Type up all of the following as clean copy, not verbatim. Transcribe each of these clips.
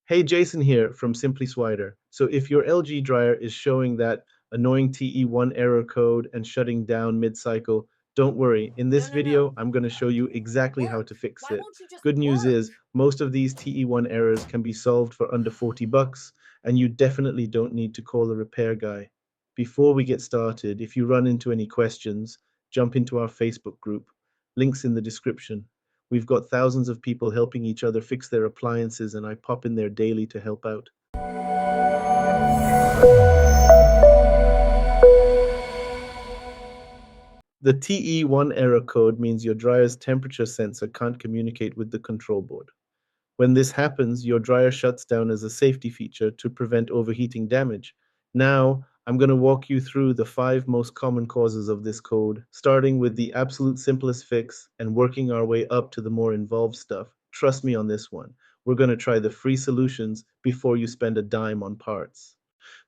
Hey, Jason here from Simply Swider. So if your LG dryer is showing that annoying TE1 error code and shutting down mid-cycle, don't worry. In No, this no, no. video, I'm going to show you exactly how Work. to fix Why it. won't you just Good news work? is most of these TE1 errors can be solved for under 40 bucks, and you definitely don't need to call a repair guy. Before we get started, if you run into any questions, jump into our Facebook group. Links in the description. We've got thousands of people helping each other fix their appliances, and I pop in there daily to help out. The TE1 error code means your dryer's temperature sensor can't communicate with the control board. When this happens, your dryer shuts down as a safety feature to prevent overheating damage. Now, I'm going to walk you through the 5 most common causes of this code, starting with the absolute simplest fix and working our way up to the more involved stuff. Trust me on this one. We're going to try the free solutions before you spend a dime on parts.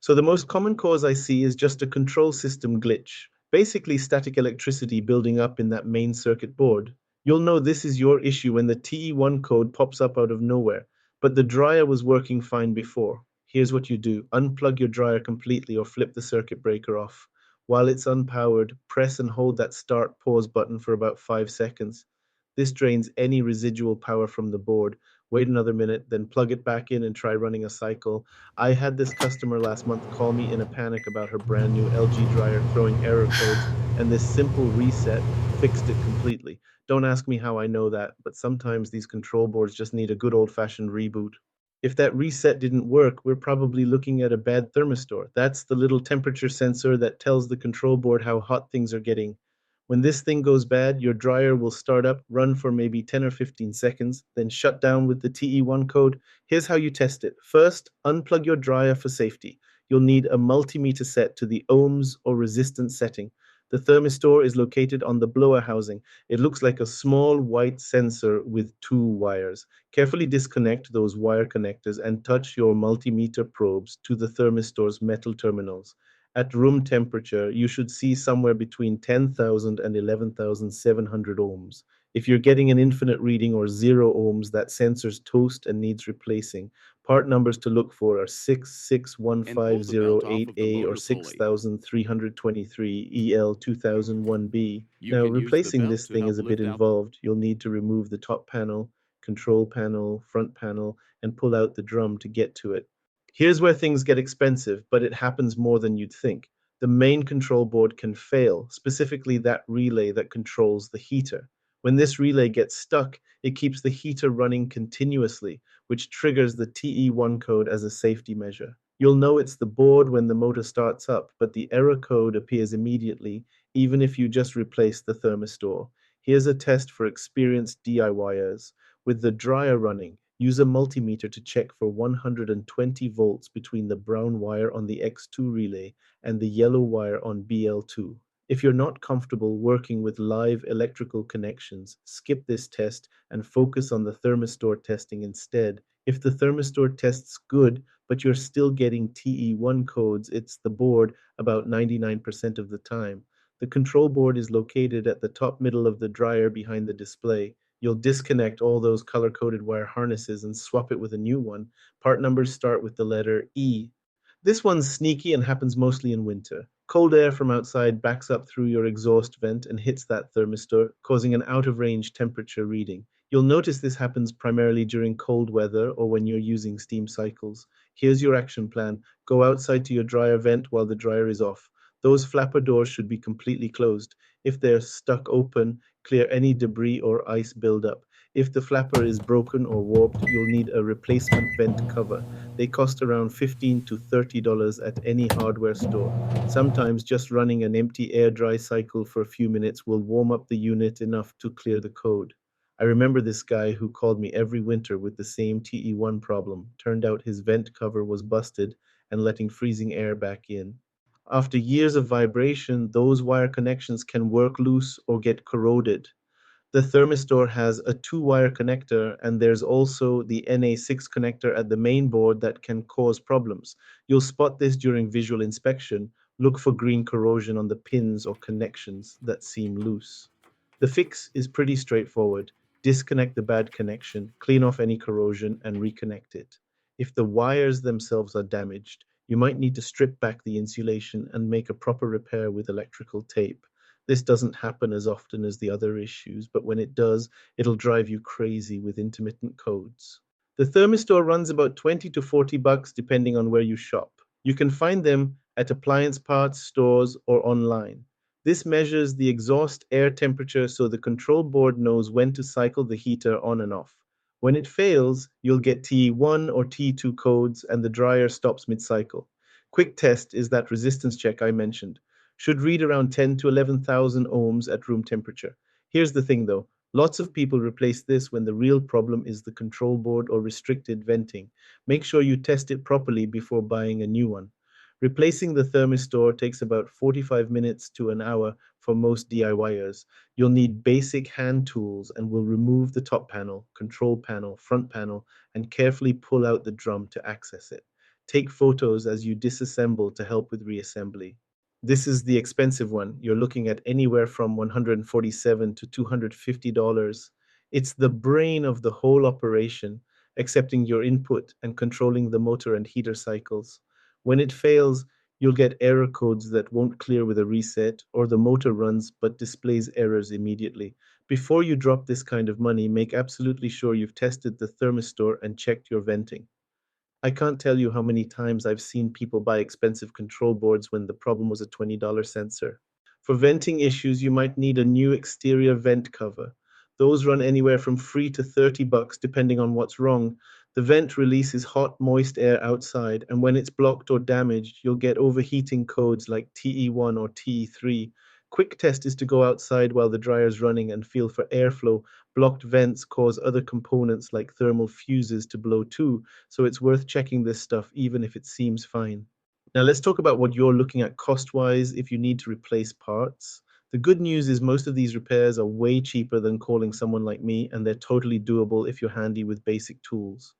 So the most common cause I see is just a control system glitch, basically static electricity building up in that main circuit board. You'll know this is your issue when the TE1 code pops up out of nowhere, but the dryer was working fine before. Here's what you do. Unplug your dryer completely or flip the circuit breaker off. While it's unpowered, press and hold that start pause button for about 5 seconds. This drains any residual power from the board. Wait another minute, then plug it back in and try running a cycle. I had this customer last month call me in a panic about her brand new LG dryer throwing error codes, and this simple reset fixed it completely. Don't ask me how I know that, but sometimes these control boards just need a good old-fashioned reboot. If that reset didn't work, we're probably looking at a bad thermistor. That's the little temperature sensor that tells the control board how hot things are getting. When this thing goes bad, your dryer will start up, run for maybe 10 or 15 seconds, then shut down with the TE1 code. Here's how you test it. First, unplug your dryer for safety. You'll need a multimeter set to the ohms or resistance setting. The thermistor is located on the blower housing. It looks like a small white sensor with 2 wires. Carefully disconnect those wire connectors and touch your multimeter probes to the thermistor's metal terminals. At room temperature, you should see somewhere between 10,000 and 11,700 ohms. If you're getting an infinite reading or 0 ohms, that sensor's toast and needs replacing. Part numbers to look for are And pull the belt off of the 661508A or motor pulley. 6323 EL2001B. You Now, can use the replacing belt this to thing help is a bit lift out. involved. You'll need to remove the top panel, control panel, front panel, and pull out the drum to get to it. Here's where things get expensive, but it happens more than you'd think. The main control board can fail, specifically that relay that controls the heater. When this relay gets stuck, it keeps the heater running continuously, which triggers the TE1 code as a safety measure. You'll know it's the board when the motor starts up, but the error code appears immediately, even if you just replace the thermistor. Here's a test for experienced DIYers. With the dryer running, use a multimeter to check for 120 volts between the brown wire on the X2 relay and the yellow wire on BL2. If you're not comfortable working with live electrical connections, skip this test and focus on the thermistor testing instead. If the thermistor tests good, but you're still getting TE1 codes, it's the board about 99% of the time. The control board is located at the top middle of the dryer behind the display. You'll disconnect all those color-coded wire harnesses and swap it with a new one. Part numbers start with the letter E. This one's sneaky and happens mostly in winter. Cold air from outside backs up through your exhaust vent and hits that thermistor, causing an out-of-range temperature reading. You'll notice this happens primarily during cold weather or when you're using steam cycles. Here's your action plan. Go outside to your dryer vent while the dryer is off. Those flapper doors should be completely closed. If they're stuck open, clear any debris or ice buildup. If the flapper is broken or warped, you'll need a replacement vent cover. They cost around $15 to $30 at any hardware store. Sometimes just running an empty air dry cycle for a few minutes will warm up the unit enough to clear the code. I remember this guy who called me every winter with the same TE1 problem. Turned out his vent cover was busted and letting freezing air back in. After years of vibration, those wire connections can work loose or get corroded. The thermistor has a 2 wire connector, and there's also the NA6 connector at the main board that can cause problems. You'll spot this during visual inspection. Look for green corrosion on the pins or connections that seem loose. The fix is pretty straightforward. Disconnect the bad connection, clean off any corrosion, and reconnect it. If the wires themselves are damaged, you might need to strip back the insulation and make a proper repair with electrical tape. This doesn't happen as often as the other issues, but when it does, it'll drive you crazy with intermittent codes. The thermistor runs about 20 to 40 bucks depending on where you shop. You can find them at appliance parts stores or online. This measures the exhaust air temperature so the control board knows when to cycle the heater on and off. When it fails, you'll get TE1 or TE2 codes and the dryer stops mid-cycle. Quick test is that resistance check I mentioned. Should read around 10 to 11,000 ohms at room temperature. Here's the thing though, lots of people replace this when the real problem is the control board or restricted venting. Make sure you test it properly before buying a new one. Replacing the thermistor takes about 45 minutes to an hour for most DIYers. You'll need basic hand tools and will remove the top panel, control panel, front panel, and carefully pull out the drum to access it. Take photos as you disassemble to help with reassembly. This is the expensive one. You're looking at anywhere from $147 to $250. It's the brain of the whole operation, accepting your input and controlling the motor and heater cycles. When it fails, you'll get error codes that won't clear with a reset, or the motor runs but displays errors immediately. Before you drop this kind of money, make absolutely sure you've tested the thermistor and checked your venting. I can't tell you how many times I've seen people buy expensive control boards when the problem was a $20 sensor. For venting issues, you might need a new exterior vent cover. Those run anywhere from free to 30 bucks depending on what's wrong. The vent releases hot, moist air outside, and when it's blocked or damaged, you'll get overheating codes like TE1 or TE3. Quick test is to go outside while the dryer's running and feel for airflow. Blocked vents cause other components like thermal fuses to blow too, so it's worth checking this stuff even if it seems fine. Now let's talk about what you're looking at cost-wise if you need to replace parts. The good news is most of these repairs are way cheaper than calling someone like me, and they're totally doable if you're handy with basic tools.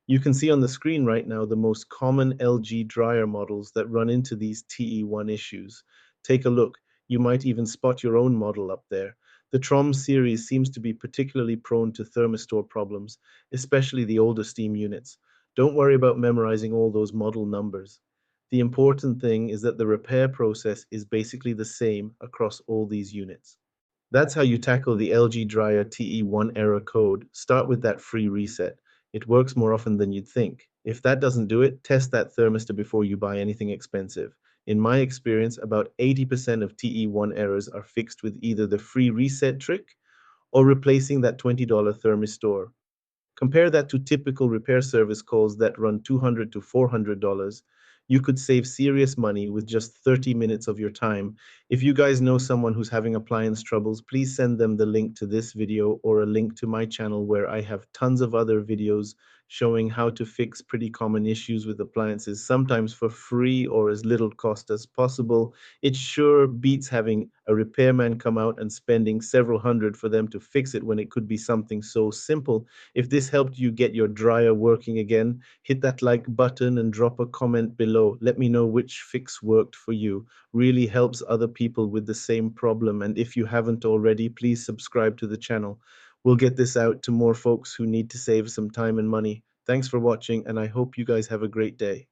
You can see on the screen right now the most common LG dryer models that run into these TE1 issues. Take a look. You might even spot your own model up there. The Trom series seems to be particularly prone to thermistor problems, especially the older steam units. Don't worry about memorizing all those model numbers. The important thing is that the repair process is basically the same across all these units. That's how you tackle the LG Dryer TE1 error code. Start with that free reset. It works more often than you'd think. If that doesn't do it, test that thermistor before you buy anything expensive. In my experience, about 80% of TE1 errors are fixed with either the free reset trick or replacing that $20 thermistor. Compare that to typical repair service calls that run $200 to $400. You could save serious money with just 30 minutes of your time. If you guys know someone who's having appliance troubles, please send them the link to this video or a link to my channel where I have tons of other videos showing how to fix pretty common issues with appliances, sometimes for free or as little cost as possible. It sure beats having a repairman come out and spending several hundred for them to fix it when it could be something so simple. If this helped you get your dryer working again, hit that like button and drop a comment below. Let me know which fix worked for you. Really helps other people with the same problem. And if you haven't already, please subscribe to the channel. We'll get this out to more folks who need to save some time and money. Thanks for watching, and I hope you guys have a great day.